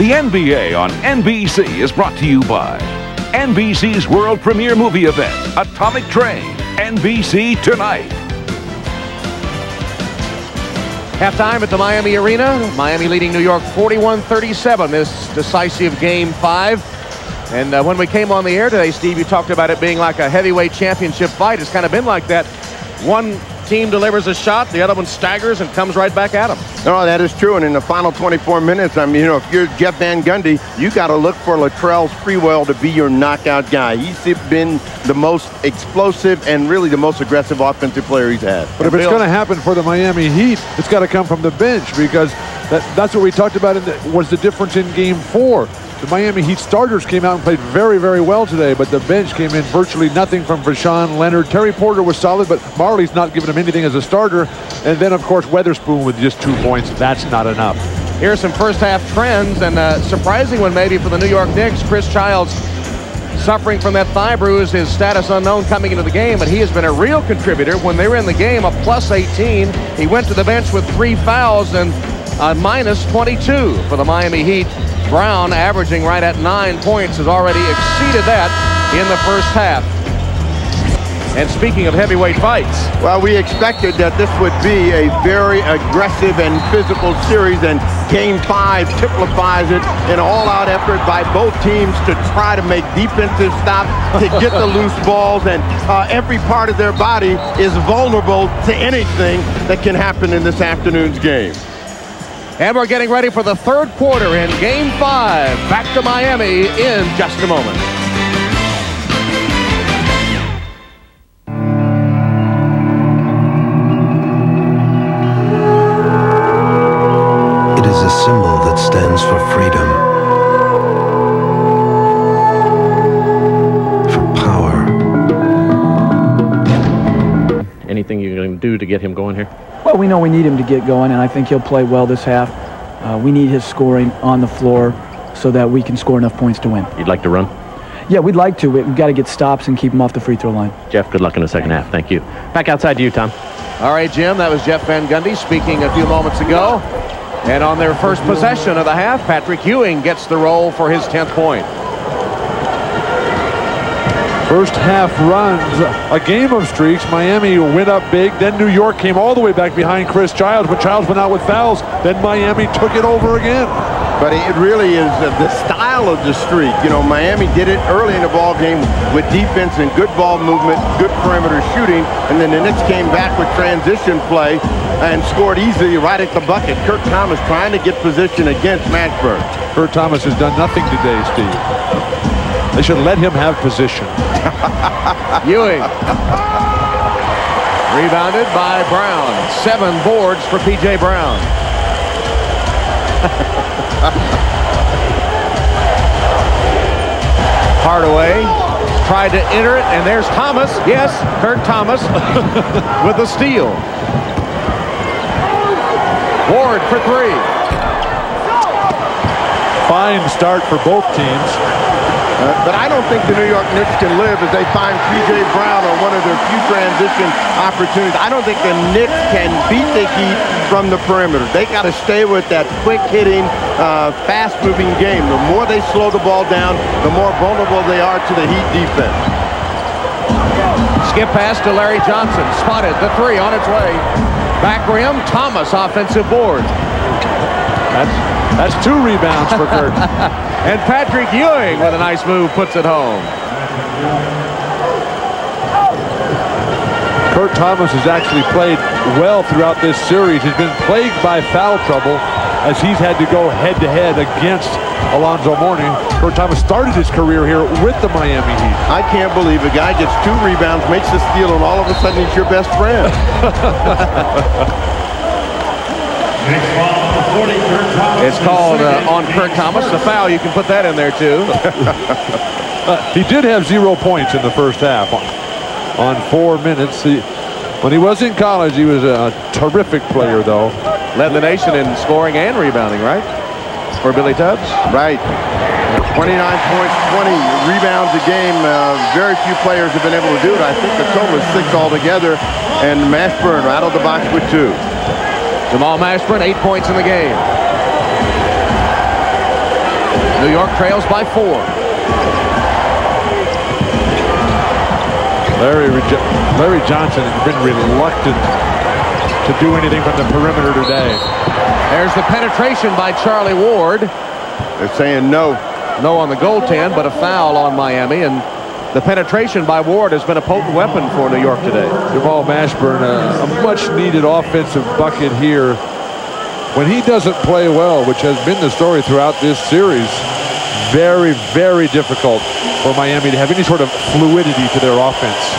The NBA on NBC is brought to you by NBC's world premiere movie event, Atomic Train. NBC Tonight. Halftime at the Miami Arena. Miami leading New York 41-37 this decisive Game 5. And when we came on the air today, Steve, you talked about it being like a heavyweight championship fight. It's kind of been like that. One team delivers a shot, the other one staggers and comes right back at them. No, that is true. And in the final 24 minutes, I mean, if you're Jeff Van Gundy, you got to look for Latrell Sprewell to be your knockout guy. He's been the most explosive and really the most aggressive offensive player he's had. But if it's going to happen for the Miami Heat, it's got to come from the bench, because that's what we talked about was the difference in Game 4. The Miami Heat starters came out and played very, very well today, but the bench came in virtually nothing from Vashawn Leonard. Terry Porter was solid, but Marley's not giving him anything as a starter. And then, of course, Weatherspoon with just 2 points. That's not enough. Here's some first-half trends, and a surprising one maybe for the New York Knicks. Chris Childs suffering from that thigh bruise, his status unknown coming into the game, but he has been a real contributor. When they were in the game, a plus 18. He went to the bench with 3 fouls and a minus 22 for the Miami Heat. Brown, averaging right at 9 points, has already exceeded that in the first half. And speaking of heavyweight fights, well, we expected that this would be a very aggressive and physical series, and Game 5 typifies it, an all-out effort by both teams to try to make defensive stops, to get the loose balls, and every part of their body is vulnerable to anything that can happen in this afternoon's game. And we're getting ready for the third quarter in Game 5. Back to Miami in just a moment. It is a symbol that stands for freedom, for power. Anything you can do to get him going here? Well, we know we need him to get going, and I think he'll play well this half. We need his scoring on the floor so that we can score enough points to win. You'd like to run? Yeah, we'd like to. We've got to get stops and keep him off the free throw line. Jeff, good luck in the second half. Thank you. Back outside to you, Tom. All right, Jim, that was Jeff Van Gundy speaking a few moments ago. And on their first possession of the half, Patrick Ewing gets the roll for his 10th point. First half runs, a game of streaks. Miami went up big. Then New York came all the way back behind Chris Childs, but Childs went out with fouls. Then Miami took it over again. But it really is the style of the streak. You know, Miami did it early in the ball game with defense and good ball movement, good perimeter shooting, and then the Knicks came back with transition play and scored easily right at the bucket. Kurt Thomas trying to get position against Mashburn. Kurt Thomas has done nothing today, Steve. They should let him have position. Ewing. Rebounded by Brown. 7 boards for P.J. Brown. Hardaway tried to enter it, and there's Thomas. Yes, Kurt Thomas with the steal. Ward for 3. Fine start for both teams. But I don't think the New York Knicks can live as they find P.J. Brown on one of their few transition opportunities. I don't think the Knicks can beat the Heat from the perimeter. They got to stay with that quick-hitting, fast-moving game. The more they slow the ball down, the more vulnerable they are to the Heat defense. Skip pass to Larry Johnson. Spotted the 3 on its way. Back rim, Thomas offensive board. That's 2 rebounds for Kurt. And Patrick Ewing with a nice move puts it home. Kurt Thomas has actually played well throughout this series. He's been plagued by foul trouble as he's had to go head-to-head against Alonzo Mourning. Kurt Thomas started his career here with the Miami Heat. I can't believe a guy gets 2 rebounds, makes a steal, and all of a sudden he's your best friend. It's called on Kurt Thomas. The foul, you can put that in there too. He did have 0 points in the first half on 4 minutes. When he was in college, he was a terrific player, though. Led the nation in scoring and rebounding, right? For Billy Tubbs? Right. 29 points, 20 rebounds a game. Very few players have been able to do it. I think the total is 6 altogether. And Mashburn rattled the box with 2. Jamal Mashburn, 8 points in the game. York trails by 4. Larry Johnson has been reluctant to do anything from the perimeter today. There's the penetration by Charlie Ward. They're saying no. No on the goaltend, but a foul on Miami. And the penetration by Ward has been a potent weapon for New York today. Jamal Mashburn, a much-needed offensive bucket here. When he doesn't play well, which has been the story throughout this series, very, very difficult for Miami to have any sort of fluidity to their offense.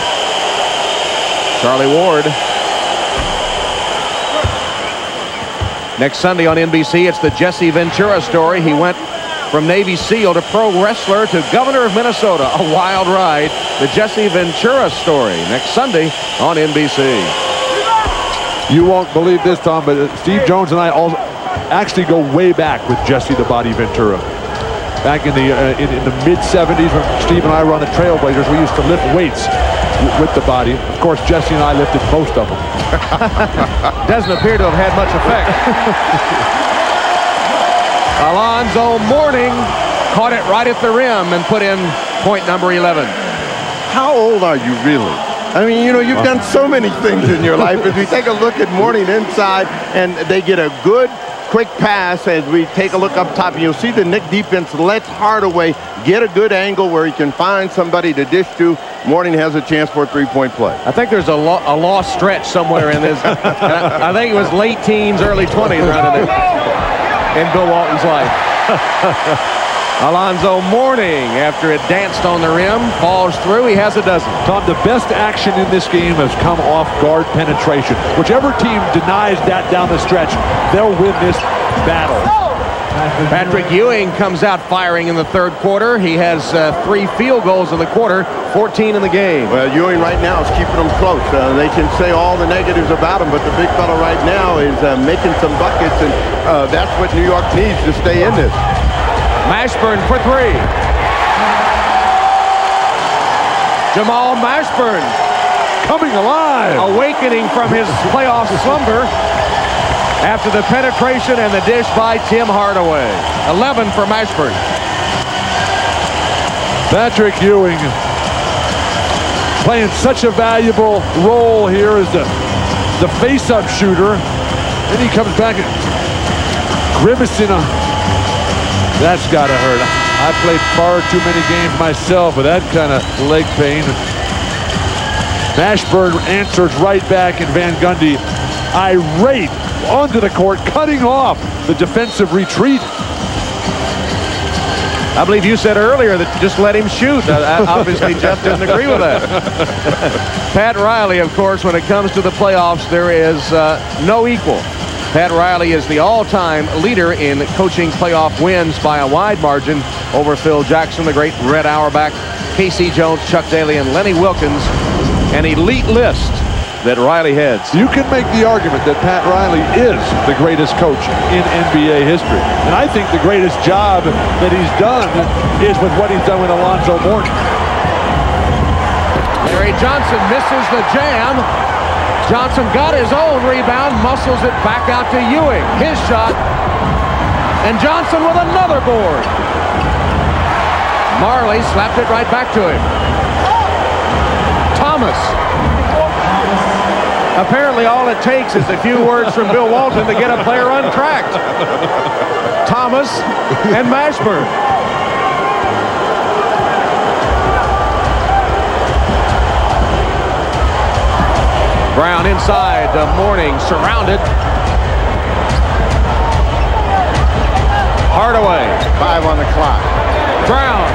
Charlie Ward. Next Sunday on NBC, it's the Jesse Ventura story. He went from Navy SEAL to pro wrestler to governor of Minnesota. A wild ride. The Jesse Ventura story next Sunday on NBC. You won't believe this, Tom, but Steve Jones and I all actually go way back with Jesse the Body Ventura. Back in the mid-'70s when Steve and I were on the Trailblazers, we used to lift weights with the Body. Of course, Jesse and I lifted most of them. Doesn't appear to have had much effect. Alonzo Mourning caught it right at the rim and put in point number 11. How old are you really? I mean, you know, you've done so many things in your life. If you take a look at Mourning inside, and they get a good, quick pass as we take a look up top, and you'll see the Knicks defense lets Hardaway get a good angle where he can find somebody to dish to. Mourning has a chance for a three-point play. I think there's a lost stretch somewhere in this. I think it was late teens, early 20s right in Bill Walton's life. Alonzo Mourning, after it danced on the rim, falls through. He has a dozen. Tom, the best action in this game has come off guard penetration. Whichever team denies that down the stretch, they'll win this battle. Patrick Ewing comes out firing in the third quarter. He has 3 field goals in the quarter, 14 in the game. Well, Ewing right now is keeping them close. They can say all the negatives about him, but the big fella right now is making some buckets, and that's what New York needs to stay in this. Mashburn for 3. Jamal Mashburn coming alive, awakening from his playoff slumber after the penetration and the dish by Tim Hardaway. 11 for Mashburn. Patrick Ewing playing such a valuable role here as the face-up shooter. Then he comes back and grimacing on. That's got to hurt. I played far too many games myself with that kind of leg pain. Mashburn answers right back, and Van Gundy irate onto the court, cutting off the defensive retreat. I believe you said earlier that just let him shoot. Obviously, Jeff doesn't agree with that. Pat Riley, of course, when it comes to the playoffs, there is no equal. Pat Riley is the all-time leader in coaching playoff wins by a wide margin over Phil Jackson, the great Red Auerbach, Casey Jones, Chuck Daly, and Lenny Wilkins. An elite list that Riley heads. You can make the argument that Pat Riley is the greatest coach in NBA history. And I think the greatest job that he's done is with what he's done with Alonzo Mourning. Larry Johnson misses the jam. Johnson got his own rebound, muscles it back out to Ewing. His shot. And Johnson with another board. Marley slapped it right back to him. Thomas. Apparently all it takes is a few words from Bill Walton to get a player untracked. Thomas and Mashburn. Brown inside, Mourning surrounded. Hardaway. 5 on the clock. Brown.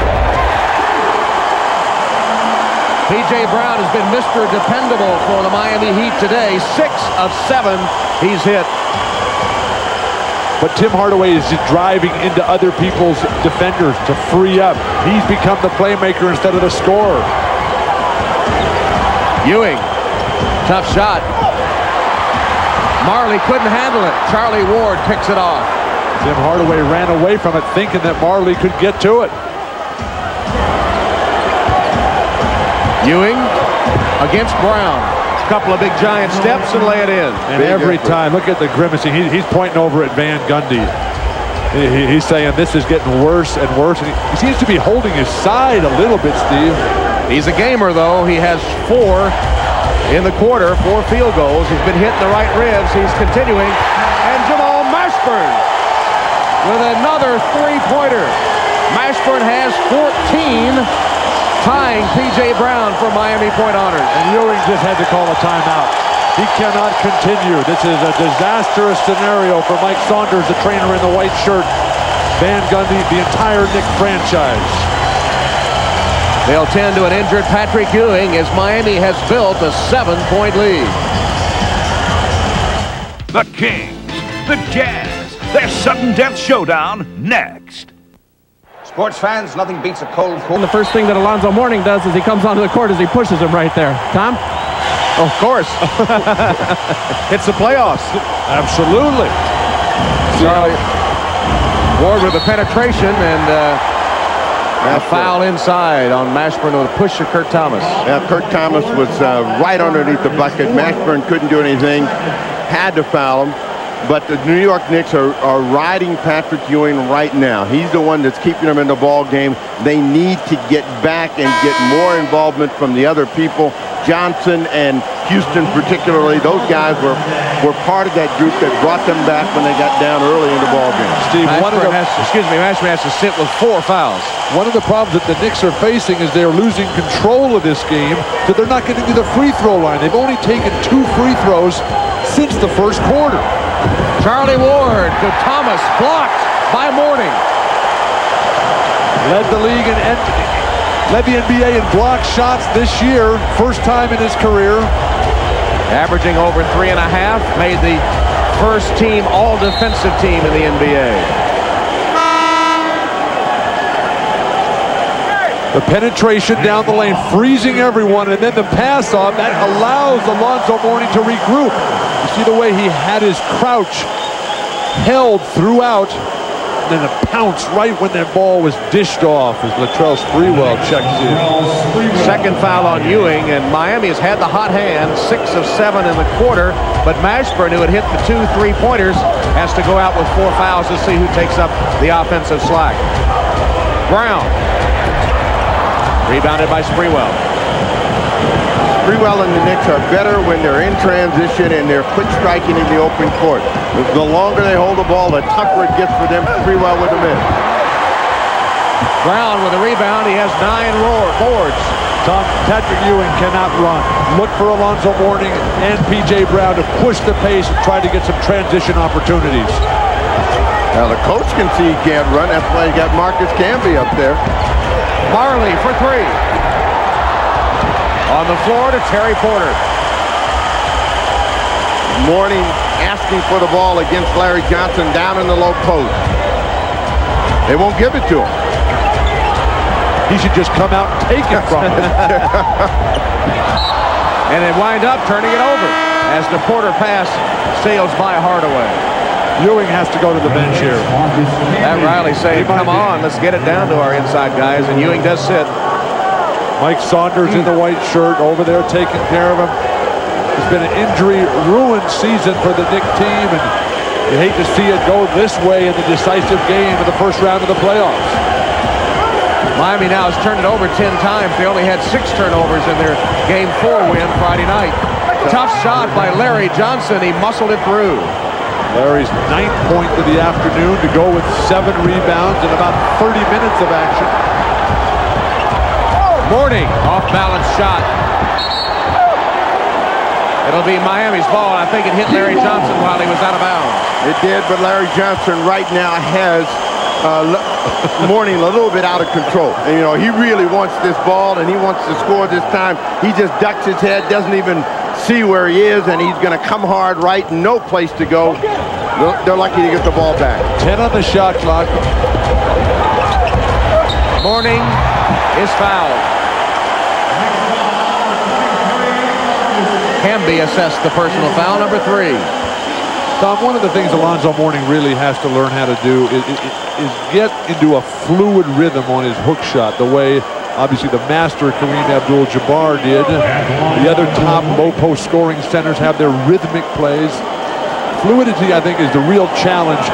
P.J. Brown has been Mr. Dependable for the Miami Heat today. 6 of 7 he's hit. But Tim Hardaway is just driving into other people's defenders to free up. He's become the playmaker instead of the scorer. Ewing. Tough shot. Marley couldn't handle it. Charlie Ward picks it off. Tim Hardaway ran away from it thinking that Marley could get to it. Ewing against Brown. A couple of big giant steps and lay it in. And every time, look at the grimacing. He's pointing over at Van Gundy. He's saying this is getting worse and worse. And he seems to be holding his side a little bit, Steve. He's a gamer, though. He has 4 in the quarter, 4 field goals. He's been hitting the right ribs. He's continuing. And Jamal Mashburn with another 3-pointer. Mashburn has 14, tying P.J. Brown for Miami point honors. And Ewing just had to call a timeout. He cannot continue. This is a disastrous scenario for Mike Saunders, the trainer in the white shirt, Van Gundy, the entire Knicks franchise. They'll tend to an injured Patrick Ewing as Miami has built a 7-point lead. The Kings, the Jazz, their sudden death showdown next. Sports fans, nothing beats a cold. And the first thing that Alonzo Mourning does is he comes onto the court as he pushes him right there. Tom? Of course. It's the playoffs. Absolutely. Charlie Ward with a penetration and a foul inside on Mashburn with a push to Kurt Thomas. Yeah, Kurt Thomas was right underneath the bucket. Mashburn couldn't do anything. Had to foul him. But the New York Knicks are riding Patrick Ewing right now. He's the one that's keeping them in the ball game. They need to get back and get more involvement from the other people. Johnson and Houston particularly, those guys were part of that group that brought them back when they got down early in the ball game. Steve, Mashburn has to sit with 4 fouls. One of the problems that the Knicks are facing is they're losing control of this game, so they're not getting to the free throw line. They've only taken 2 free throws since the first quarter. Charlie Ward to Thomas, blocked by Mourning. Led the league and led the NBA in block shots this year, first time in his career. Averaging over 3.5, made the first team all-defensive team in the NBA. The penetration down the lane, freezing everyone, and then the pass off that allows Alonzo Mourning to regroup. You see the way he had his crouch held throughout, and then a pounce right when that ball was dished off as Latrell Sprewell checks in. Second foul on Ewing, and Miami has had the hot hand, 6 of 7 in the quarter, but Mashburn, who had hit the 2 3-pointers, has to go out with 4 fouls to see who takes up the offensive slack. Brown. Rebounded by Sprewell. Sprewell and the Knicks are better when they're in transition and they're quick striking in the open court. The longer they hold the ball, the tougher it gets for them. Sprewell with a miss. Brown with a rebound. He has 9 boards. Tom, Patrick Ewing cannot run. Look for Alonzo Mourning and P.J. Brown to push the pace and try to get some transition opportunities. Now the coach can see he can't run. That's why he got Marcus Camby up there. Marley for 3. On the floor to Terry Porter. Mourning asking for the ball against Larry Johnson down in the low post. They won't give it to him. He should just come out and take it from him. And they wind up turning it over as the Porter pass sails by Hardaway. Ewing has to go to the bench here. That Riley saying, come on, let's get it down to our inside guys, and Ewing does sit. Mike Saunders in the white shirt over there taking care of him. It's been an injury-ruined season for the Knicks team, and you hate to see it go this way in the decisive game of the first round of the playoffs. Miami now has turned it over 10 times. They only had 6 turnovers in their Game 4 win Friday night. Tough shot by Larry Johnson. He muscled it through. Larry's 9th point of the afternoon to go with 7 rebounds in about 30 minutes of action. Mourning, off-balance shot. It'll be Miami's ball. I think it hit Larry Johnson while he was out of bounds. It did, but Larry Johnson right now has Mourning a little bit out of control. And, you know, he really wants this ball, and he wants to score this time. He just ducks his head, doesn't even see where he is, and he's going to come hard right, no place to go. They're lucky to get the ball back. 10 on the shot clock. Mourning is fouled. Camby assessed the personal foul, number 3. Tom, one of the things Alonzo Mourning really has to learn how to do is get into a fluid rhythm on his hook shot, the way obviously the master Kareem Abdul-Jabbar did. The other top low-post scoring centers have their rhythmic plays. Fluidity, I think, is the real challenge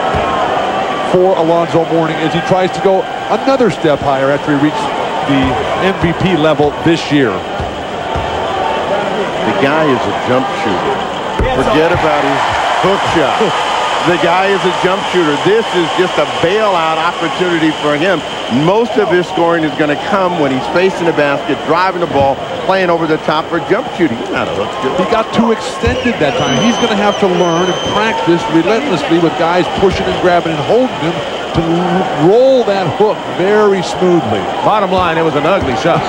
for Alonzo Mourning as he tries to go another step higher after he reached the MVP level this year. The guy is a jump shooter. Forget about his hook shot. The guy is a jump shooter. This is just a bailout opportunity for him. Most of his scoring is going to come when he's facing the basket, driving the ball, playing over the top for jump shooting. He's not a hook shooter. He got too extended that time. He's going to have to learn and practice relentlessly with guys pushing and grabbing and holding him to roll that hook very smoothly. Bottom line, it was an ugly shot.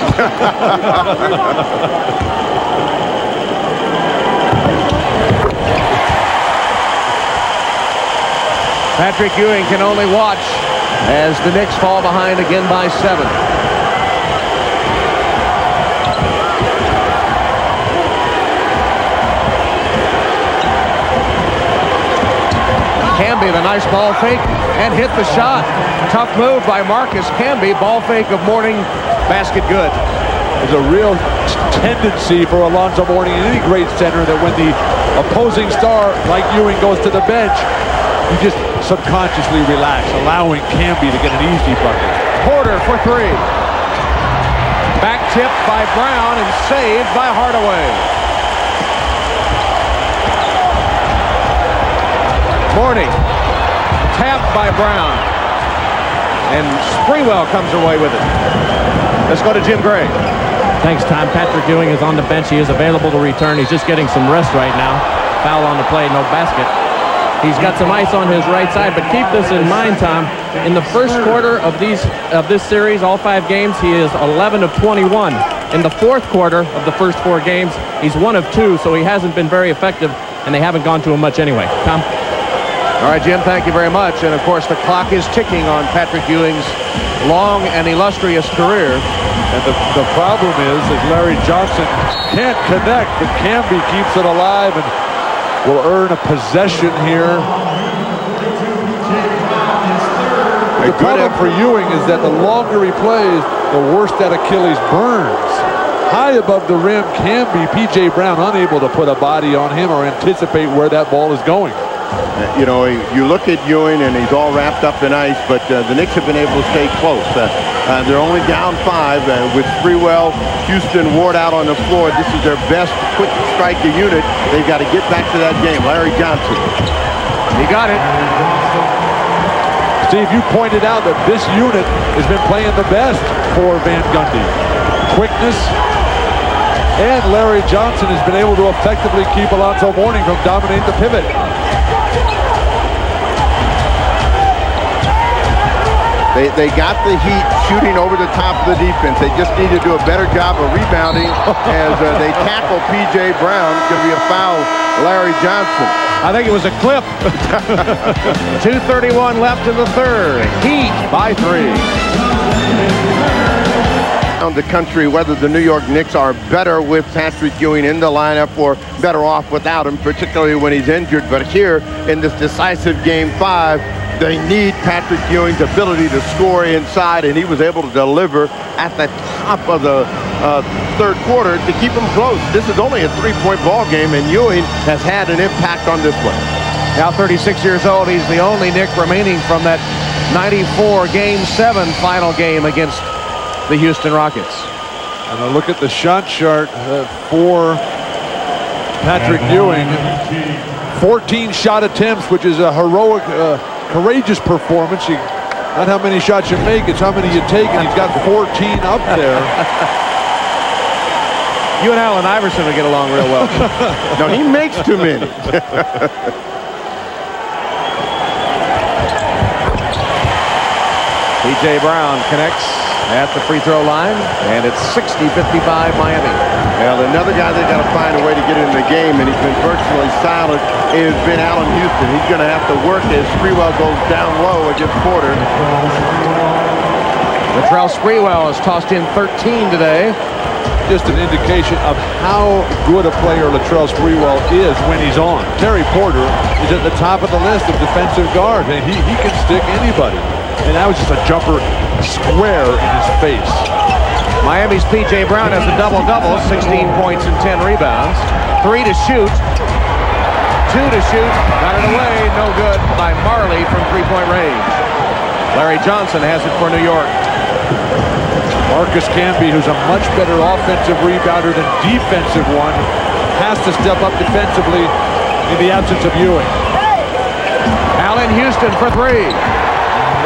Patrick Ewing can only watch as the Knicks fall behind again by 7. Camby, the nice ball fake, and hit the shot. Tough move by Marcus Camby. Ball fake of Mourning, basket good. There's a real tendency for Alonzo Mourning and any great center that when the opposing star like Ewing goes to the bench, you just subconsciously relax, allowing Camby to get an easy bucket. Porter for 3. Back tip by Brown and saved by Hardaway. Mourning tapped by Brown. And Sprewell comes away with it. Let's go to Jim Gray. Thanks, Tom. Patrick Ewing is on the bench. He is available to return. He's just getting some rest right now. Foul on the play, no basket. He's got some ice on his right side, but keep this in mind, Tom. In the first quarter of this series, all 5 games, he is 11 of 21. In the fourth quarter of the first 4 games, he's 1 of 2, so he hasn't been very effective, and they haven't gone to him much anyway. Tom? All right, Jim, thank you very much. And, of course, the clock is ticking on Patrick Ewing's long and illustrious career. And the problem is that Larry Johnson can't connect, but Camby keeps it alive and will earn a possession here. The problem for Ewing is that the longer he plays, the worse that Achilles burns. High above the rim, Camby, P.J. Brown unable to put a body on him or anticipate where that ball is going. You know, you look at Ewing and he's all wrapped up in ice, but the Knicks have been able to stay close. They're only down 5 with Sprewell, Houston, Ward out on the floor. This is their best quick striker unit. They've got to get back to that game. Larry Johnson. He got it. Steve, you pointed out that this unit has been playing the best for Van Gundy. Quickness, and Larry Johnson has been able to effectively keep Alonzo Mourning from dominating the pivot. They got the Heat shooting over the top of the defense. They just need to do a better job of rebounding as they tackle P.J. Brown. It's going to be a foul, Larry Johnson. I think it was a clip. 2:31 left in the third. Heat by 3. Around the country, whether the New York Knicks are better with Patrick Ewing in the lineup or better off without him, particularly when he's injured. But here in this decisive Game 5, they need Patrick Ewing's ability to score inside, and he was able to deliver at the top of the third quarter to keep them close. This is only a 3-point ball game, and Ewing has had an impact on this one. Now 36 years old, he's the only Knick remaining from that 94 Game 7 final game against the Houston Rockets. And a look at the shot chart for Patrick Ewing. 14 shot attempts, which is a heroic, courageous performance. Not how many shots you make, it's how many you take, and he's got 14 up there. You and Allen Iverson will get along real well. No, he makes too many. P.J. Brown connects at the free throw line, and it's 60-55 Miami. Well, another guy they've got to find a way to get in the game, and he's been virtually silent, has been Allen Houston. He's going to have to work as Sprewell goes down low against Porter. Latrell Sprewell has tossed in 13 today. Just an indication of how good a player Latrell Sprewell is when he's on. Terry Porter is at the top of the list of defensive guards, and he can stick anybody. And that was just a jumper square in his face. Miami's P.J. Brown has a double-double, 16 points and 10 rebounds. 3 to shoot. 2 to shoot. Got it away. No good by Marley from three-point range. Larry Johnson has it for New York. Marcus Camby, who's a much better offensive rebounder than defensive one, has to step up defensively in the absence of Ewing. Allen Houston for three.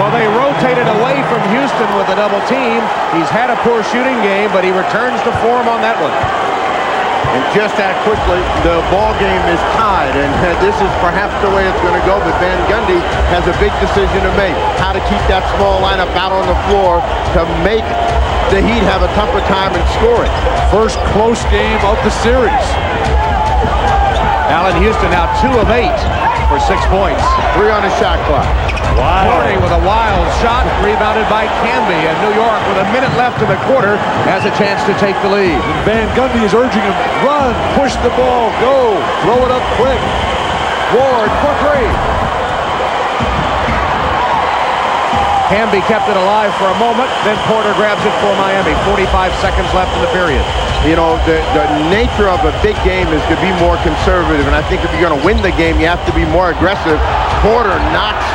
Well, they rotated away from Houston with a double team. He's had a poor shooting game, but he returns to form on that one. And just that quickly, the ball game is tied, and this is perhaps the way it's going to go, but Van Gundy has a big decision to make. How to keep that small lineup out on the floor to make the Heat have a tougher time in scoring. First close game of the series. Allen Houston now 2 of 8 for 6 points. 3 on the shot clock. Mourning with a wild shot, rebounded by Camby, and New York, with a minute left in the quarter, has a chance to take the lead. And Van Gundy is urging him, run, push the ball, go, throw it up quick. Ward for three. Camby kept it alive for a moment, then Porter grabs it for Miami. 45 seconds left in the period. You know, the nature of a big game is to be more conservative, and I think if you're going to win the game, you have to be more aggressive. Porter knocks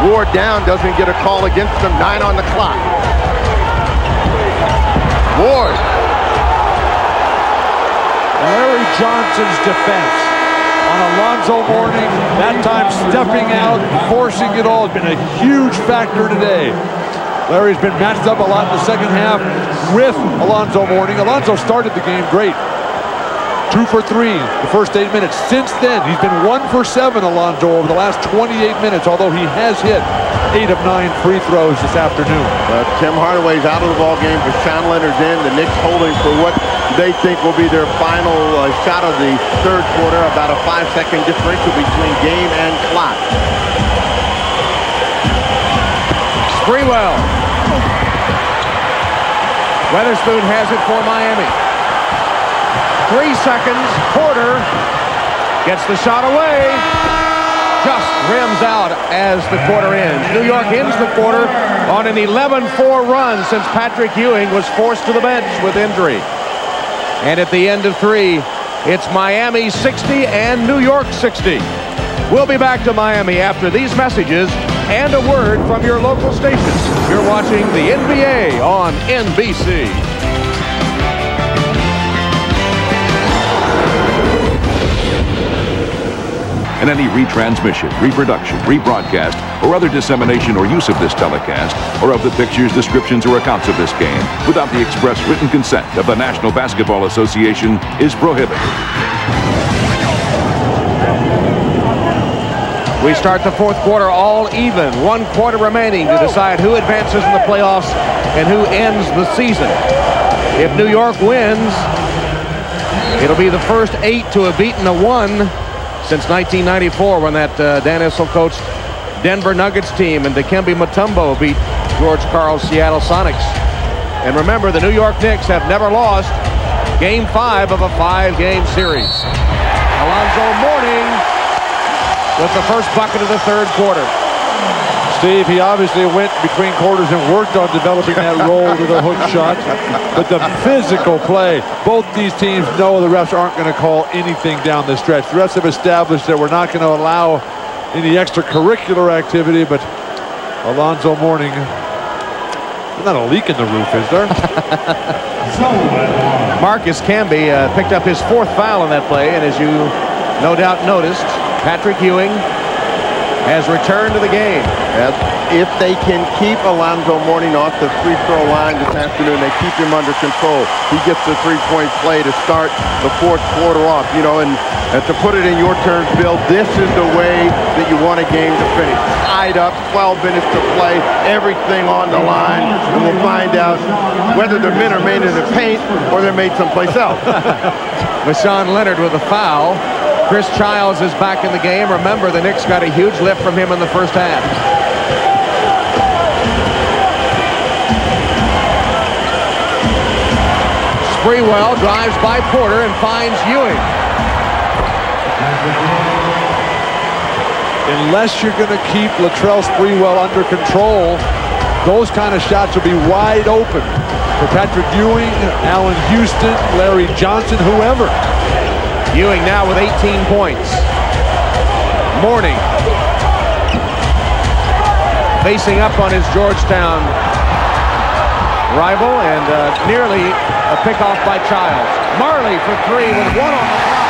Ward down, doesn't get a call against him. 9 on the clock. Ward. Larry Johnson's defense on Alonzo Mourning, that time stepping out, forcing it all, has been a huge factor today. Larry's been matched up a lot in the second half with Alonzo Mourning. Alonzo started the game great. 2 for 3 the first 8 minutes. Since then, he's been 1 for 7, Alonzo, over the last 28 minutes, although he has hit 8 of 9 free throws this afternoon. Tim Hardaway's out of the ball game, but Sean Leonard's in. The Knicks holding for what they think will be their final shot of the third quarter. About a 5-second differential between game and clock. Sprewell. Weatherspoon has it for Miami. 3 seconds. Porter gets the shot away. Just rims out as the quarter ends. New York ends the quarter on an 11-4 run since Patrick Ewing was forced to the bench with injury. And at the end of 3, it's Miami 60 and New York 60. We'll be back to Miami after these messages and a word from your local stations. You're watching the NBA on NBC. And any retransmission, reproduction, rebroadcast, or other dissemination or use of this telecast, or of the pictures, descriptions, or accounts of this game, without the express written consent of the National Basketball Association, is prohibited. We start the fourth quarter all even. 1 quarter remaining to decide who advances in the playoffs and who ends the season. If New York wins, it'll be the first 8 to have beaten a 1 since 1994, when that Dan Issel coached Denver Nuggets team and Dikembe Mutombo beat George Karl's Seattle Sonics. And remember, the New York Knicks have never lost Game 5 of a 5-game series. Alonzo Mourning with the first bucket of the third quarter. Steve, he obviously went between quarters and worked on developing that roll to the hook shot. But the physical play, both these teams know the refs aren't going to call anything down the stretch. The refs have established that we're not going to allow any extracurricular activity, but Alonzo Mourning, there's not a leak in the roof, is there? Marcus Camby picked up his 4th foul in that play, and as you no doubt noticed, Patrick Ewing has returned to the game. If they can keep Alonzo Mourning off the free throw line this afternoon, they keep him under control. He gets the 3-point play to start the fourth quarter off. You know, and to put it in your terms, Bill, this is the way that you want a game to finish. Tied up, 12 minutes to play, everything on the line, and we'll find out whether the men are made in the paint or they're made someplace else. Sean Leonard with a foul. Chris Childs is back in the game. Remember, the Knicks got a huge lift from him in the first half. Sprewell drives by Porter and finds Ewing. Unless you're going to keep Latrell Sprewell under control, those kind of shots will be wide open for Patrick Ewing, Allen Houston, Larry Johnson, whoever. Ewing now with 18 points. Mourning. facing up on his Georgetown rival, and nearly a pickoff by Childs. Marley for three with one on the clock.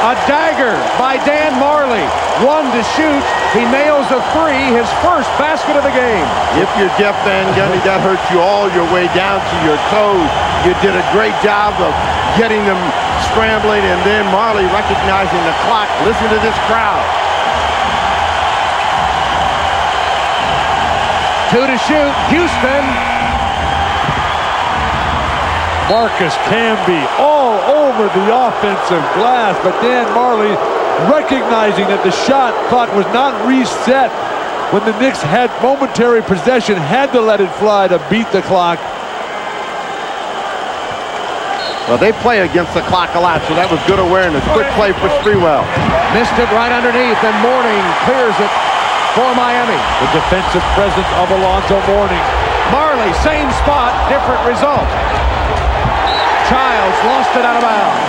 A dagger by Dan Marley. One to shoot. He nails a three, his first basket of the game. If you're Jeff Van Gundy, that hurts you all your way down to your toes. You did a great job of getting them scrambling, and then Marley recognizing the clock. Listen to this crowd. Two to shoot. Houston. Marcus Camby all over the offensive glass, but Dan Marley recognizing that the shot clock was not reset when the Knicks had momentary possession, had to let it fly to beat the clock. Well, they play against the clock a lot, so that was good awareness. Good play for Sprewell. Missed it right underneath, and Mourning clears it for Miami. The defensive presence of Alonzo Mourning. Marley, same spot, different result. Childs lost it out of bounds.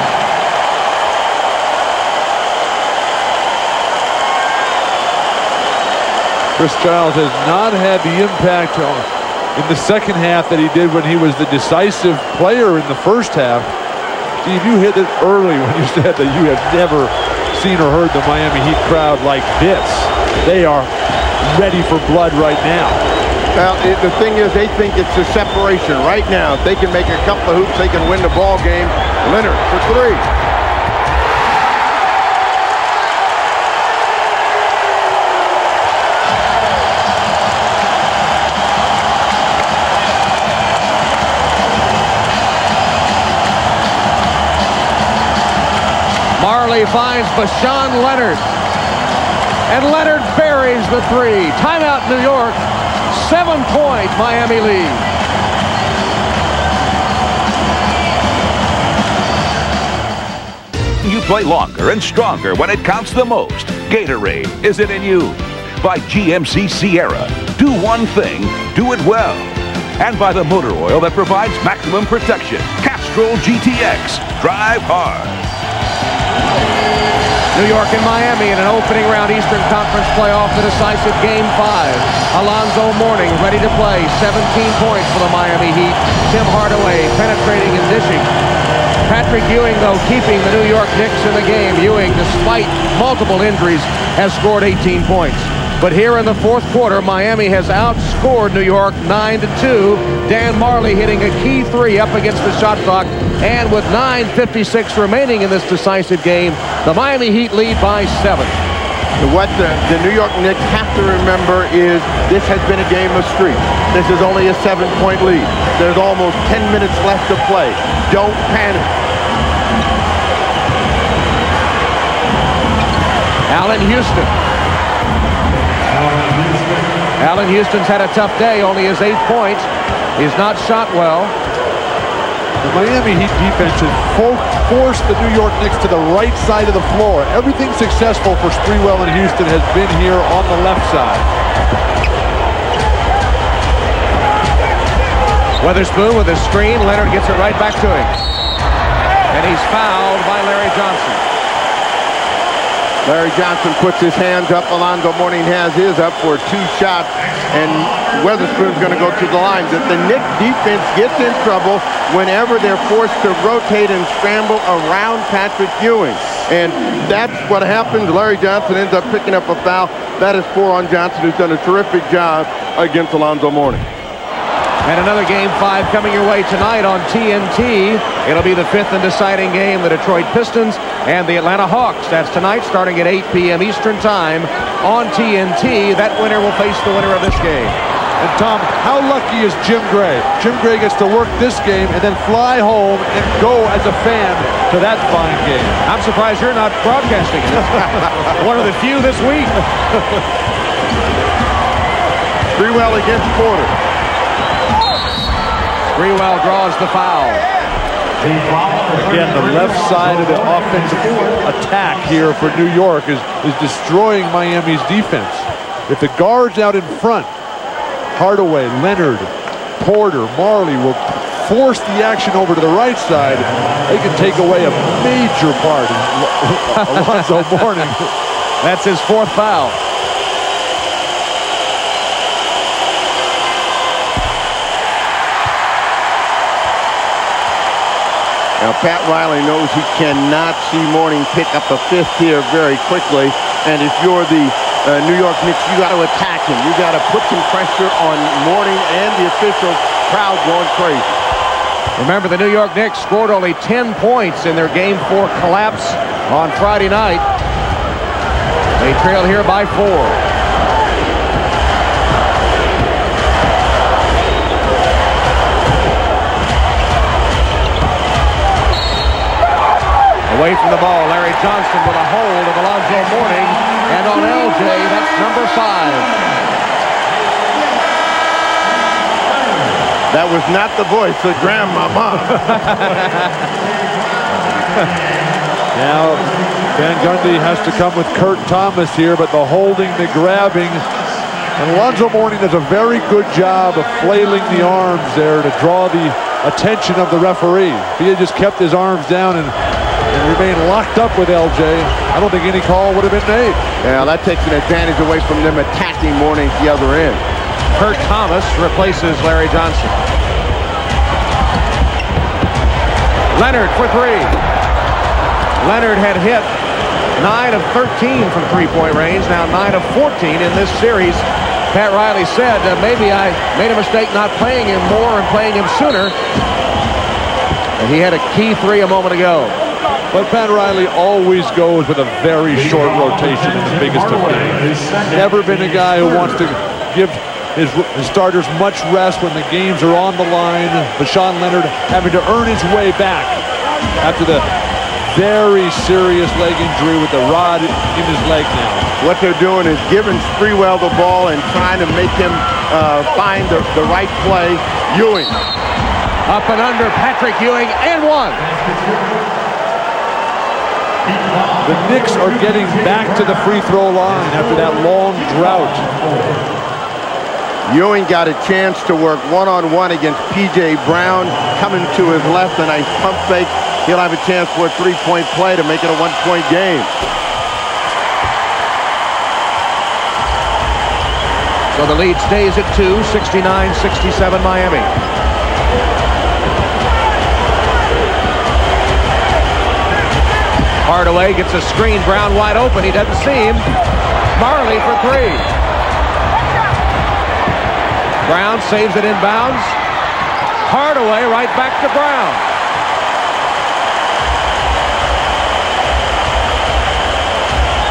Chris Childs has not had the impact in the second half that he did when he was the decisive player in the first half. Steve, you hit it early when you said that you have never seen or heard the Miami Heat crowd like this. They are ready for blood right now. Well, the thing is, they think it's a separation right now. If they can make a couple of hoops, they can win the ball game. Leonard for three. Marley finds Bashan Leonard. And Leonard buries the three. Timeout, New York. 7-point Miami lead. You play longer and stronger when it counts the most. Gatorade, is it in you? By GMC Sierra. Do one thing, do it well. And by the motor oil that provides maximum protection. Castrol GTX. Drive hard. New York and Miami in an opening round Eastern Conference playoff, the decisive Game 5. Alonzo Mourning ready to play. 17 points for the Miami Heat. Tim Hardaway penetrating and dishing. Patrick Ewing, though, keeping the New York Knicks in the game. Ewing, despite multiple injuries, has scored 18 points. But here in the fourth quarter, Miami has outscored New York 9-2. Dan Marley hitting a key three up against the shot clock. And with 9:56 remaining in this decisive game, the Miami Heat lead by 7. What the New York Knicks have to remember is this has been a game of streak. This is only a 7-point lead. There's almost 10 minutes left to play. Don't panic. Allen Houston. Allen Houston's had a tough day, only his 8 points. He's not shot well. The Miami Heat defense has forced the New York Knicks to the right side of the floor. Everything successful for Sprewell and Houston has been here on the left side. Weatherspoon with a screen. Leonard gets it right back to him. And he's fouled by Larry Johnson. Larry Johnson puts his hands up. Alonzo Mourning has his up for 2 shots. And Weatherspoon's going to go to the line. The Knicks defense gets in trouble whenever they're forced to rotate and scramble around Patrick Ewing. And that's what happens. Larry Johnson ends up picking up a foul. That is 4 on Johnson, who's done a terrific job against Alonzo Mourning. And another Game 5 coming your way tonight on TNT. It'll be the 5th and deciding game, the Detroit Pistons and the Atlanta Hawks. That's tonight starting at 8 p.m. Eastern Time on TNT. That winner will face the winner of this game. And Tom, how lucky is Jim Gray? Jim Gray gets to work this game and then fly home and go as a fan to that fine game. I'm surprised you're not broadcasting it. One of the few this week. Sprewell against Porter. Sprewell draws the foul. Again, the left side of the offensive attack here for New York is destroying Miami's defense. If the guards out in front, Hardaway, Leonard, Porter, Marley will force the action over to the right side, they can take away a major part of Alonzo Mourning. That's his 4th foul. Now, Pat Riley knows he cannot see Mourning pick up a 5th here very quickly. And if you're the New York Knicks, you got to attack him. You got to put some pressure on Mourning and the officials. Crowd going crazy. Remember, the New York Knicks scored only 10 points in their Game 4 collapse on Friday night. They trailed here by 4. Away from the ball, Larry Johnson with a hold of Alonzo Mourning, and on LJ, that's number 5. That was not the voice of Grandmama. Now, Van Gundy has to come with Kurt Thomas here, but the holding, the grabbing, and Alonzo Mourning does a very good job of flailing the arms there to draw the attention of the referee. If he had just kept his arms down and remained locked up with LJ, I don't think any call would have been made. Yeah, that takes an advantage away from them attacking Mourning at the other end. Kurt Thomas replaces Larry Johnson. Leonard for 3. Leonard had hit 9 of 13 from three-point range, now 9 of 14 in this series. Pat Riley said, maybe I made a mistake not playing him more and playing him sooner. And he had a key 3 a moment ago. But Pat Riley always goes with a very short rotation in the biggest of games. Never been a guy who wants to give his starters much rest when the games are on the line. Vashawn Leonard having to earn his way back after the very serious leg injury with the rod in his leg now. What they're doing is giving Sprewell the ball and trying to make him find the right play. Ewing. Up and under Patrick Ewing, and 1. The Knicks are getting back to the free throw line after that long drought. Ewing got a chance to work one-on-one against P.J. Brown. Coming to his left, a nice pump fake. He'll have a chance for a 3-point play to make it a 1-point game. So the lead stays at 2, 69-67 Miami. Hardaway gets a screen. Brown wide open. He doesn't see him. Marley for 3. Brown saves it inbounds. Hardaway right back to Brown.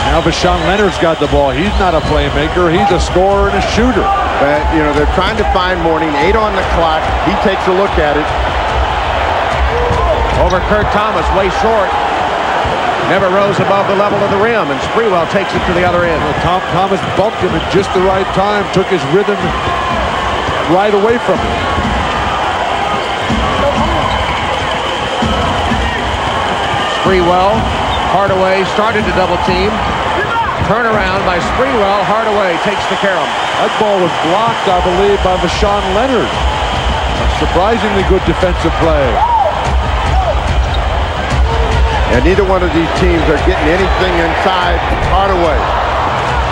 Now Vashawn Leonard's got the ball. He's not a playmaker. He's a scorer and a shooter. But, you know, they're trying to find Mourning. 8 on the clock. He takes a look at it. Over Kurt Thomas, way short. Never rose above the level of the rim, and Sprewell takes it to the other end. Well, Thomas bumped him at just the right time, took his rhythm right away from him. Sprewell, Hardaway started to double team. Turnaround by Sprewell. Hardaway takes the carom. That ball was blocked, I believe, by Vashawn Leonard. A surprisingly good defensive play. And neither one of these teams are getting anything inside Hardaway.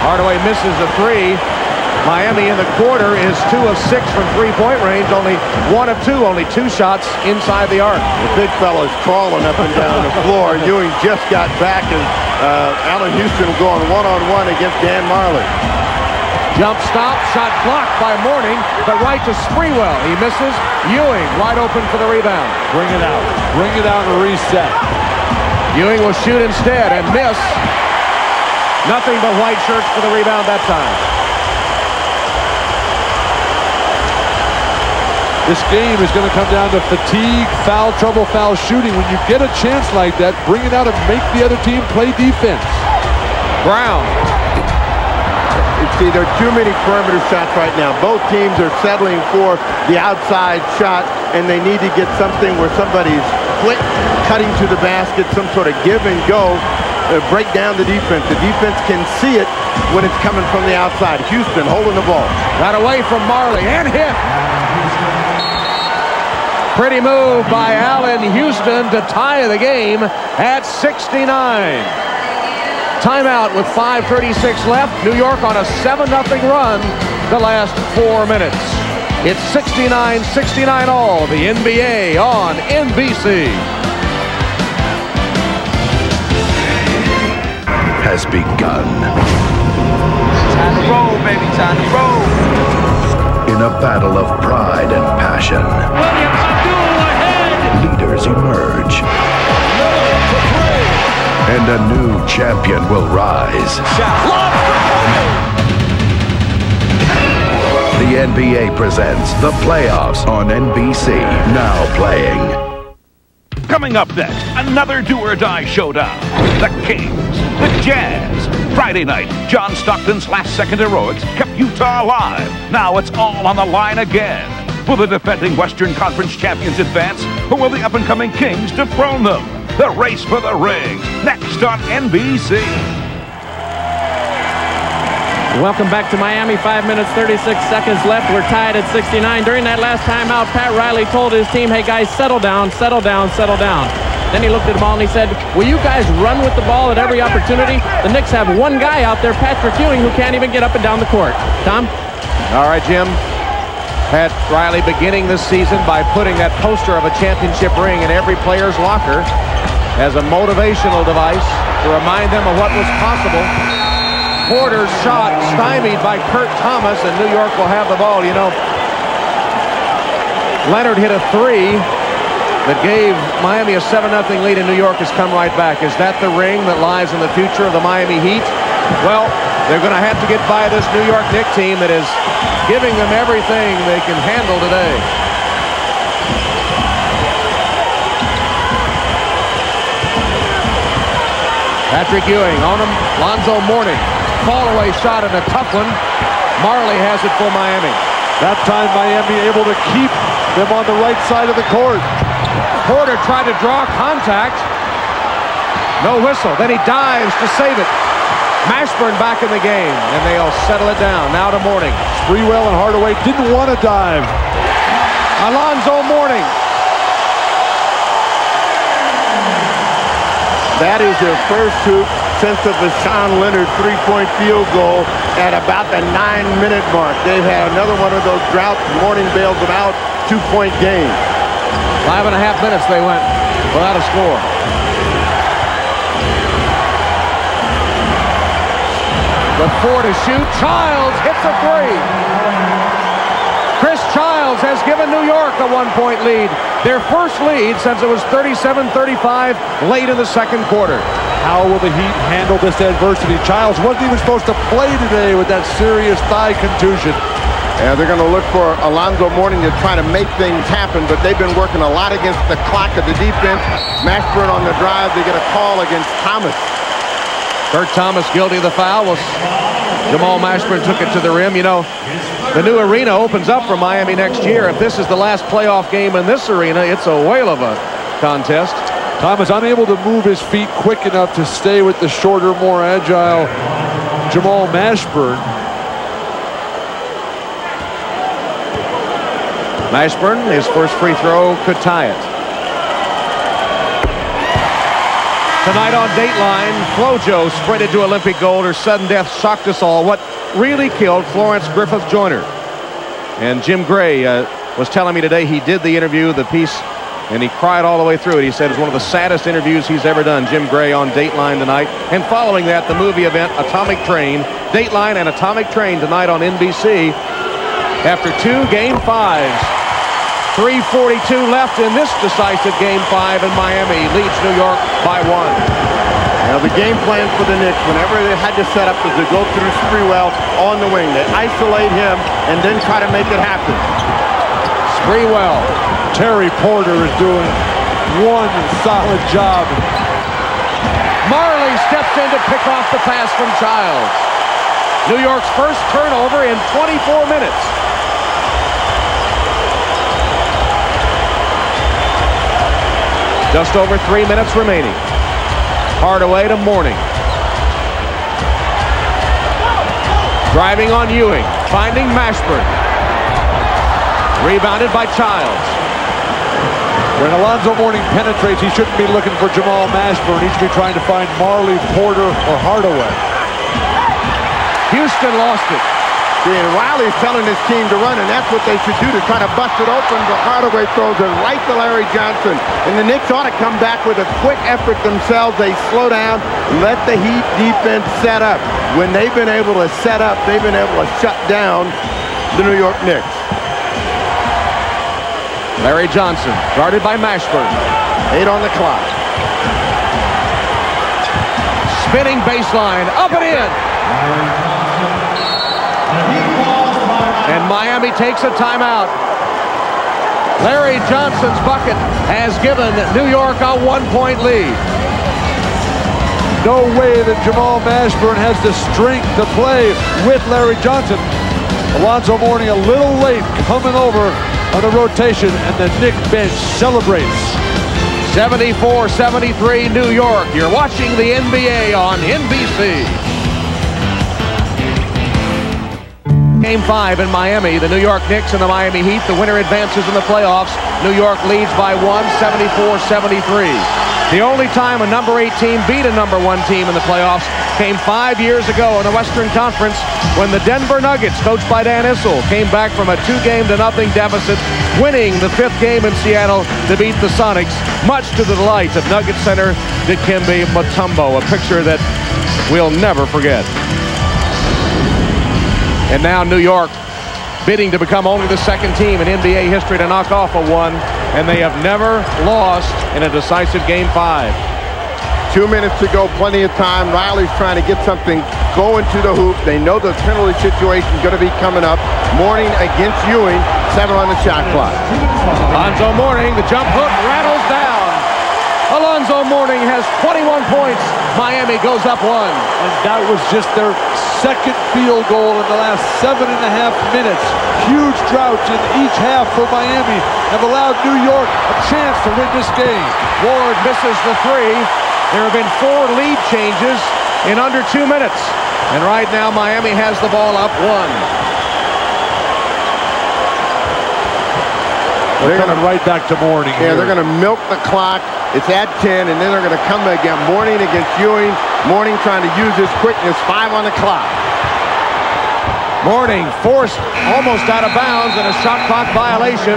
Hardaway misses the 3. Miami in the quarter is 2 of 6 from three-point range. Only 1 of 2. Only 2 shots inside the arc. The big fella's crawling up and down the floor. Ewing just got back as Allen Houston going one-on-one against Dan Marley. Jump stop, shot blocked by Mourning, but right to Sprewell. He misses. Ewing wide open for the rebound. Bring it out. Bring it out and reset. Ewing will shoot instead and miss. Nothing but white shirts for the rebound that time. This game is going to come down to fatigue, foul trouble, foul shooting. When you get a chance like that, bring it out and make the other team play defense. Brown. See, there are too many perimeter shots right now. Both teams are settling for the outside shot, and they need to get something where somebody's quick cutting to the basket, some sort of give and go, break down the defense. The defense can see it when it's coming from the outside. Houston holding the ball. Got away from Marley and hit. Pretty move by Allen Houston to tie the game at 69. Timeout with 5:36 left. New York on a 7-0 run the last 4 minutes. It's 69-69 all. The NBA on NBC. Has begun. Time to roll, baby. Time to roll. In a battle of pride and passion. Williams Abdul ahead. Leaders emerge. And a new champion will rise. The NBA presents the playoffs on NBC. Now playing. Coming up next, another do-or-die showdown. The Kings, the Jazz. Friday night, John Stockton's last-second heroics kept Utah alive. Now it's all on the line again. Will the defending Western Conference champions advance, or will the up-and-coming Kings dethrone them? The race for the ring, next on NBC. Welcome back to Miami. 5 minutes, 36 seconds left. We're tied at 69. During that last timeout, Pat Riley told his team, hey, guys, settle down, settle down, settle down. Then he looked at them all and he said, will you guys run with the ball at every opportunity? The Knicks have one guy out there, Patrick Ewing, who can't even get up and down the court. Tom? All right, Jim. Pat Riley beginning this season by putting that poster of a championship ring in every player's locker as a motivational device to remind them of what was possible. Porter's shot stymied by Kurt Thomas, and New York will have the ball. You know, Leonard hit a three that gave Miami a 7-0 lead, and New York has come right back. Is that the ring that lies in the future of the Miami Heat? Well, they're going to have to get by this New York Knicks team that is giving them everything they can handle today. Patrick Ewing on him. Alonzo Mourning. Fall-away shot and a tough one. Marley has it for Miami. That time Miami able to keep them on the right side of the court. Porter tried to draw contact. No whistle. Then he dives to save it. Mashburn back in the game, and they'll settle it down. Now to Mourning. Sprewell and Hardaway didn't want to dive. Alonzo Mourning. That is their first hoop since the Vashawn Leonard three-point field goal at about the 9-minute mark. They've had another one of those droughts. Mourning bails them out. 2-point game. 5.5 minutes they went without a score. The 4 to shoot. Childs hits a three. Chris Childs has given New York a 1-point lead. Their first lead since it was 37-35 late in the second quarter. How will the Heat handle this adversity? Childs wasn't even supposed to play today with that serious thigh contusion. Yeah, they're going to look for Alonzo Mourning to try to make things happen, but they've been working a lot against the clock of the defense. Mashburn on the drive. They get a call against Thomas. Kurt Thomas guilty of the foul. Jamal Mashburn took it to the rim. You know, the new arena opens up for Miami next year. If this is the last playoff game in this arena, it's a whale of a contest. Thomas unable to move his feet quick enough to stay with the shorter, more agile Jamal Mashburn. Mashburn, his first free throw could tie it. Tonight on Dateline, Flojo sprinted to Olympic gold. Her sudden death shocked us all. What really killed Florence Griffith Joyner. And Jim Gray was telling me today he did the interview, the piece, and he cried all the way through it. He said it was one of the saddest interviews he's ever done. Jim Gray on Dateline tonight. And following that, the movie event, Atomic Train. Dateline and Atomic Train tonight on NBC. After 2 Game 5s. 3:42 left in this decisive Game 5, and Miami leads New York by 1. Now the game plan for the Knicks, whenever they had to set up, is to go through Sprewell on the wing. They isolate him and then try to make it happen. Sprewell. Terry Porter is doing one solid job. Marley steps in to pick off the pass from Childs. New York's first turnover in 24 minutes. Just over 3 minutes remaining. Hardaway to Mourning. Driving on Ewing. Finding Mashburn. Rebounded by Childs. When Alonzo Mourning penetrates, he shouldn't be looking for Jamal Mashburn. He should be trying to find Marley, Porter, or Hardaway. Houston lost it. And Riley's telling his team to run, and that's what they should do to try to bust it open, but Hardaway throws it right to Larry Johnson. And the Knicks ought to come back with a quick effort themselves. They slow down, let the Heat defense set up. When they've been able to set up, they've been able to shut down the New York Knicks. Larry Johnson, guarded by Mashburn. 8 on the clock. Spinning baseline, up and in. And Miami takes a timeout. Larry Johnson's bucket has given New York a 1-point lead. No way that Jamal Mashburn has the strength to play with Larry Johnson. Alonzo Mourning a little late coming over on the rotation, and the Knicks bench celebrates. 74-73 New York. You're watching the NBA on NBC. Game 5 in Miami. The New York Knicks and the Miami Heat. The winner advances in the playoffs. New York leads by 1, 74-73. The only time a number 8 team beat a number 1 team in the playoffs came 5 years ago in the Western Conference when the Denver Nuggets, coached by Dan Issel, came back from a 2-0 deficit, winning the 5th game in Seattle to beat the Sonics, much to the delight of Nugget center Dikembe Mutombo, a picture that we'll never forget. And now New York bidding to become only the 2nd team in NBA history to knock off a 1, and they have never lost in a decisive Game 5. 2 minutes to go, plenty of time. Riley's trying to get something going to the hoop. They know the penalty situation is going to be coming up. Mourning against Ewing, 7 on the shot clock. Alonzo Mourning, the jump hook rattles down. Alonzo Mourning has 21 points. Miami goes up 1. And that was just their 2nd field goal in the last 7.5 minutes. Huge droughts in each half for Miami have allowed New York a chance to win this game. Ward misses the 3. There have been 4 lead changes in under 2 minutes. And right now, Miami has the ball up 1. They're coming right back to Mourning. Yeah, they're going to milk the clock. It's at 10, and then they're going to come again. Mourning against Ewing. Mourning trying to use his quickness. 5 on the clock. Mourning forced almost out of bounds in a shot clock violation.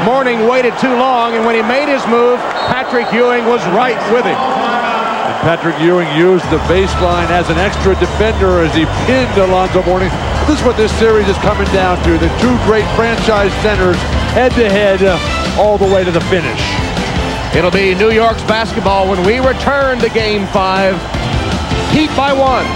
Mourning waited too long, and when he made his move, Patrick Ewing was right with him. And Patrick Ewing used the baseline as an extra defender as he pinned Alonzo Mourning. This is what this series is coming down to. The 2 great franchise centers head-to-head all the way to the finish. It'll be New York's basketball when we return to Game 5. Heat by 1.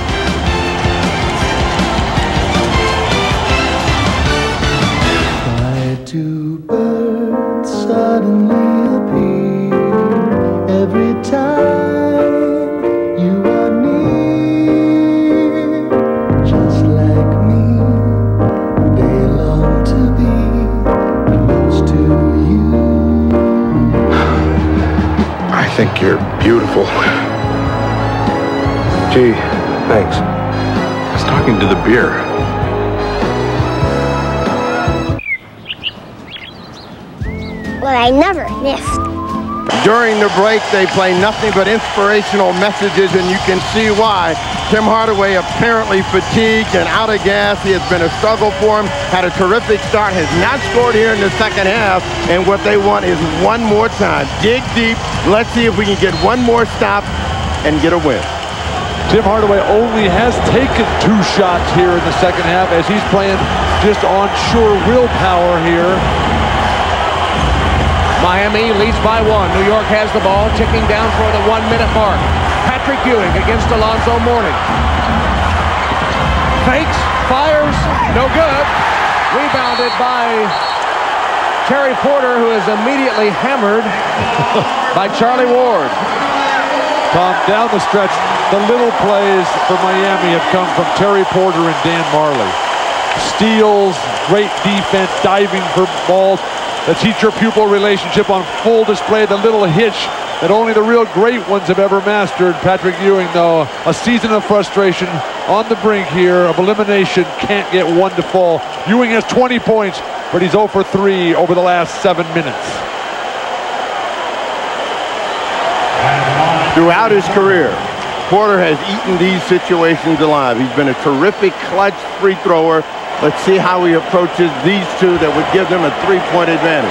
Why do birds suddenly appear every time you are near? Just like me, they long to be close to you. I think you're beautiful. Gee, thanks. I was talking to the beer. Well, I never missed. During the break, they play nothing but inspirational messages, and you can see why. Tim Hardaway apparently fatigued and out of gas. He has been a struggle for him. Had a terrific start. Has not scored here in the 2nd half. And what they want is one more time. Dig deep. Let's see if we can get one more stop and get a win. Tim Hardaway only has taken 2 shots here in the 2nd half as he's playing just on sure willpower here. Miami leads by 1. New York has the ball, ticking down for the 1-minute mark. Patrick Ewing against Alonzo Mourning. Fakes, fires, no good. Rebounded by Terry Porter, who is immediately hammered by Charlie Ward. Tom, down the stretch, the little plays for Miami have come from Terry Porter and Dan Marley. Steals, great defense, diving for balls. The teacher-pupil relationship on full display, the little hitch that only the real great ones have ever mastered. Patrick Ewing, though, a season of frustration on the brink here of elimination, can't get one to fall. Ewing has 20 points, but he's 0 for 3 over the last 7 minutes. Throughout his career, Porter has eaten these situations alive. He's been a terrific clutch free thrower. Let's see how he approaches these two that would give them a three-point advantage.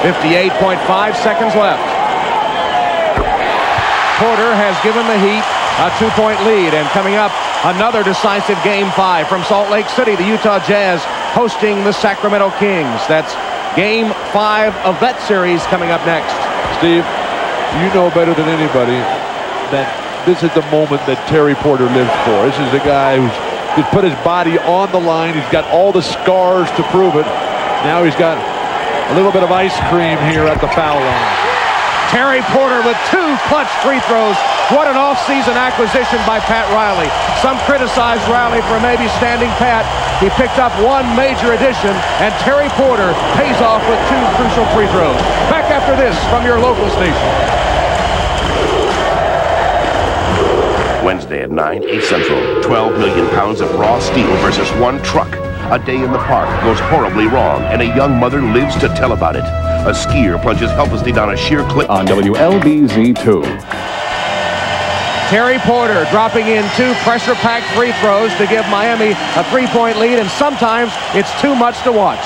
58.5 seconds left. Porter has given the Heat a 2-point lead, and coming up, another decisive Game 5 from Salt Lake City. The Utah Jazz hosting the Sacramento Kings. That's Game 5 of that series coming up next. Steve, you know better than anybody that this is the moment that Terry Porter lives for. This is the guy who's just put his body on the line. He's got all the scars to prove it. Now he's got a little bit of ice cream here at the foul line. Terry Porter with 2 clutch free throws. What an off-season acquisition by Pat Riley. Some criticized Riley for maybe standing pat. He picked up 1 major addition, and Terry Porter pays off with 2 crucial free throws. Back after this from your local station. Wednesday at 9, 8 Central. 12 million pounds of raw steel versus 1 truck. A day in the park goes horribly wrong, and a young mother lives to tell about it. A skier plunges helplessly down a sheer cliff. On WLBZ2. Terry Porter dropping in 2 pressure-packed free throws to give Miami a 3-point lead, and sometimes it's too much to watch.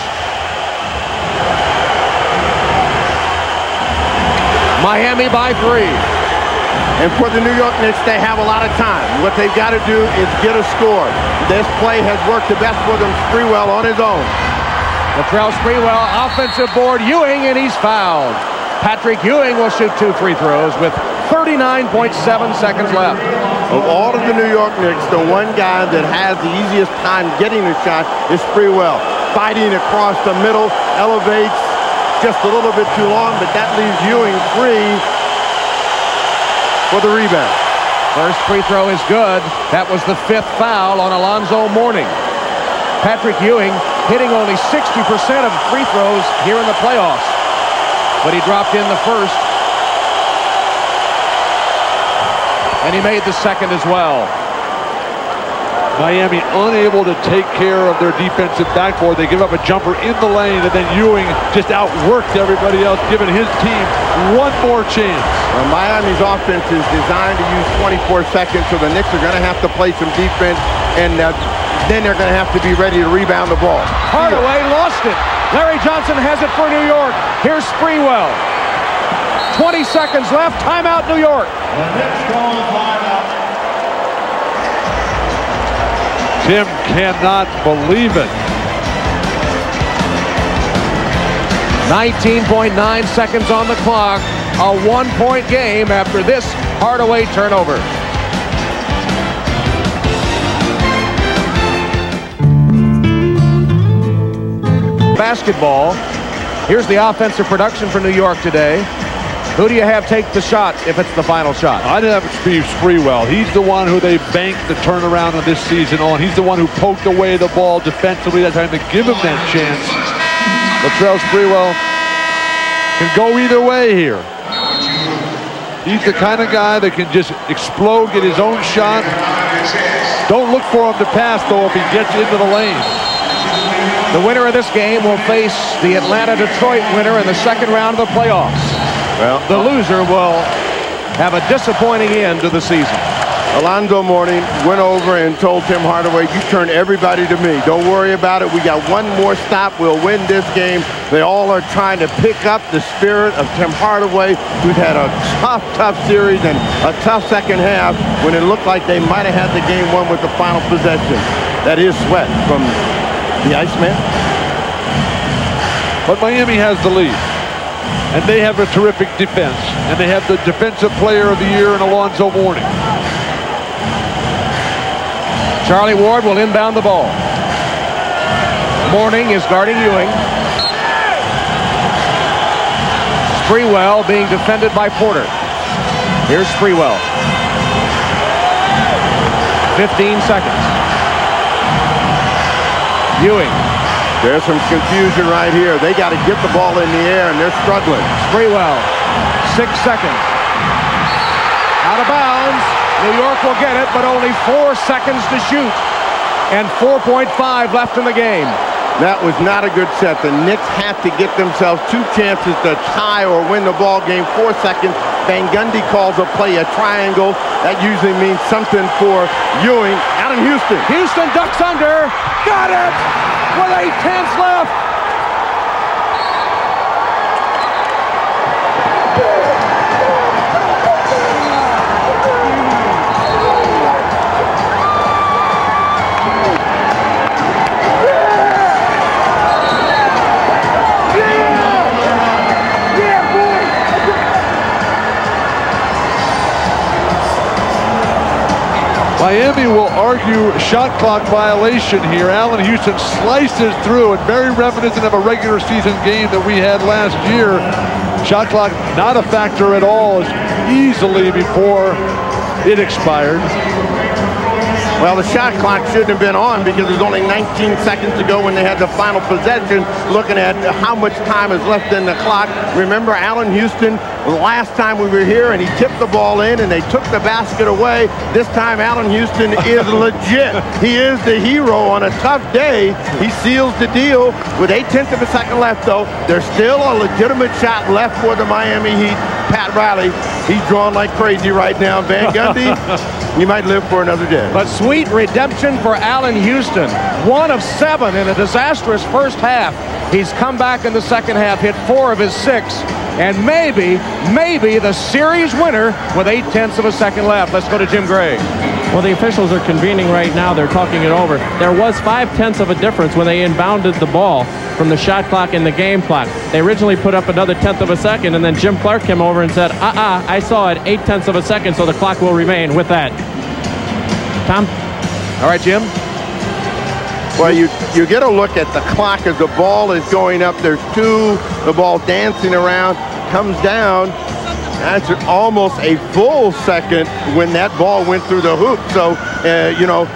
Miami by 3. And for the New York Knicks, they have a lot of time. What they've got to do is get a score. This play has worked the best for them. Sprewell on his own. Latrell Sprewell, offensive board, Ewing, and he's fouled. Patrick Ewing will shoot 2 free throws with 39.7 seconds left. Of all of the New York Knicks, the one guy that has the easiest time getting the shot is Sprewell. Fighting across the middle, elevates just a little bit too long, but that leaves Ewing free for the rebound. First free throw is good. That was the 5th foul on Alonzo Mourning. Patrick Ewing hitting only 60% of free throws here in the playoffs, but he dropped in the first, and he made the second as well. Miami unable to take care of their defensive backboard. They give up a jumper in the lane, and then Ewing just outworked everybody else, giving his team 1 more chance. Well, Miami's offense is designed to use 24 seconds, so the Knicks are going to have to play some defense, and then they're going to have to be ready to rebound the ball. Hardaway lost it. Larry Johnson has it for New York. Here's Sprewell. 20 seconds left. Timeout, New York. The Knicks call timeout. Tim cannot believe it. 19.9 seconds on the clock. A 1-point game after this Hardaway turnover. Basketball. Here's the offensive production for New York today. Who do you have take the shot if it's the final shot? I'd have Steve Sprewell. He's the one who they banked the turnaround of this season on. He's the one who poked away the ball defensively that time to give him that chance. Latrell Sprewell can go either way here. He's the kind of guy that can just explode, get his own shot. Don't look for him to pass, though, if he gets into the lane. The winner of this game will face the Atlanta-Detroit winner in the second round of the playoffs. Well, the loser will have a disappointing end to the season. Alonzo Mourning went over and told Tim Hardaway, you turn everybody to me. Don't worry about it. We got 1 more stop. We'll win this game. They all are trying to pick up the spirit of Tim Hardaway, who's had a tough series and a tough second half when it looked like they might have had the game won with the final possession. That is sweat from the Iceman. But Miami has the lead. And they have a terrific defense. And they have the defensive player of the year in Alonzo Mourning. Charlie Ward will inbound the ball. Mourning is guarding Ewing. Sprewell being defended by Porter. Here's Sprewell. 15 seconds. Ewing. There's some confusion right here. They got to get the ball in the air, and they're struggling. Sprewell, 6 seconds. Out of bounds. New York will get it, but only 4 seconds to shoot. And 4.5 left in the game. That was not a good set. The Knicks have to get themselves 2 chances to tie or win the ball game. 4 seconds. Van Gundy calls a play a triangle. That usually means something for Ewing. Allen Houston. Houston ducks under. Got it! With 8/10 left. Miami will argue shot clock violation here. Allen Houston slices through, and very reminiscent of a regular season game that we had last year. Shot clock not a factor at all, easily before it expired. Well, the shot clock shouldn't have been on because there's only 19 seconds to go when they had the final possession. Looking at how much time is left in the clock. Remember Allen Houston, last time we were here, and he tipped the ball in and they took the basket away. This time Allen Houston is legit. He is the hero on a tough day. He seals the deal with 8/10 of a second left, though. There's still a legitimate shot left for the Miami Heat. Pat Riley, he's drawn like crazy right now. Van Gundy, you might live for another day. But sweet redemption for Allen Houston. 1 of 7 in a disastrous first half. He's come back in the second half, hit 4 of his 6, and maybe the series winner with 8/10 of a second left. Let's go to Jim Gray. Well, the officials are convening right now. They're talking it over. There was 5/10 of a difference when they inbounded the ball from the shot clock and the game clock. They originally put up another 1/10 of a second, and then Jim Clark came over and said, I saw it 8/10 of a second, so the clock will remain with that. Tom? All right, Jim. Well, you get a look at the clock as the ball is going up. There's 2, the ball dancing around, comes down. That's almost a full second when that ball went through the hoop. So, you know,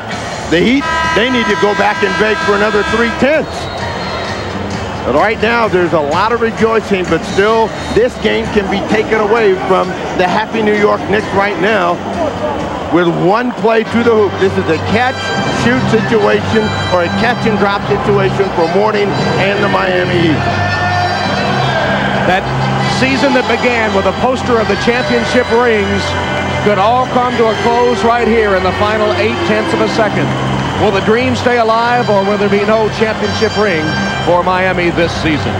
the Heat, they need to go back and beg for another 3/10. But right now, there's a lot of rejoicing, but still, this game can be taken away from the happy New York Knicks right now with 1 play to the hoop. This is a catch-shoot situation or a catch-and-drop situation for Mourning and the Miami Heat. That season that began with a poster of the championship rings could all come to a close right here in the final 8/10 of a second. Will the dream stay alive, or will there be no championship ring for Miami this season?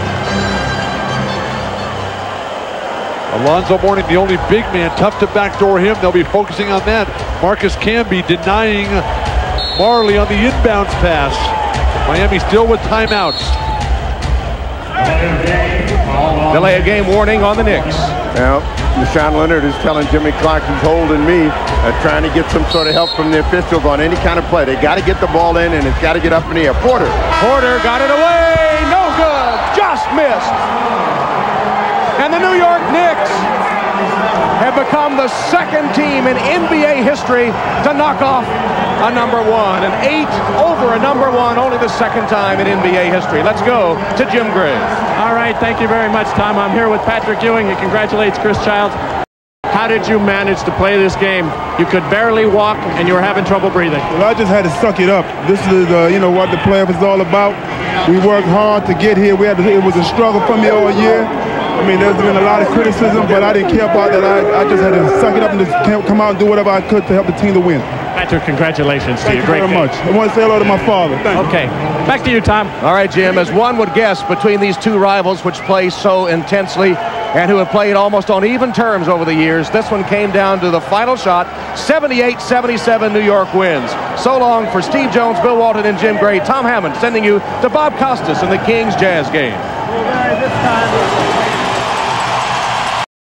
Alonzo Mourning, the only big man, tough to backdoor him. They'll be focusing on that. Marcus Camby denying Marley on the inbounds pass. Miami still with timeouts. Delay a game warning on the Knicks. Now, Deshaun Leonard is telling Jimmy Clark he's holding me, trying to get some sort of help from the officials on any kind of play. They got to get the ball in, and it's got to get up in the air. Porter got it away. No good. Just missed. And the New York Knicks have become the second team in NBA history to knock off a number 1. An 8 over a number 1, only the second time in NBA history. Let's go to Jim Gray. All right, thank you very much, Tom. I'm here with Patrick Ewing. He congratulates Chris Childs. How did you manage to play this game? You could barely walk, and you were having trouble breathing. Well, I just had to suck it up. This is, you know, what the playoff is all about. We worked hard to get here. It was a struggle for me all year. I mean, there's been a lot of criticism, but I didn't care about that. I just had to suck it up and just come out and do whatever I could to help the team to win. Patrick, congratulations to you. Thank you very much. I want to say hello to my father. Thank you. Okay, back to you, Tom. All right, Jim, as one would guess, between these 2 rivals which play so intensely and who have played almost on even terms over the years, this one came down to the final shot. 78-77, New York wins. So long for Steve Jones, Bill Walton, and Jim Gray. Tom Hammond sending you to Bob Costas in the Kings Jazz game. This time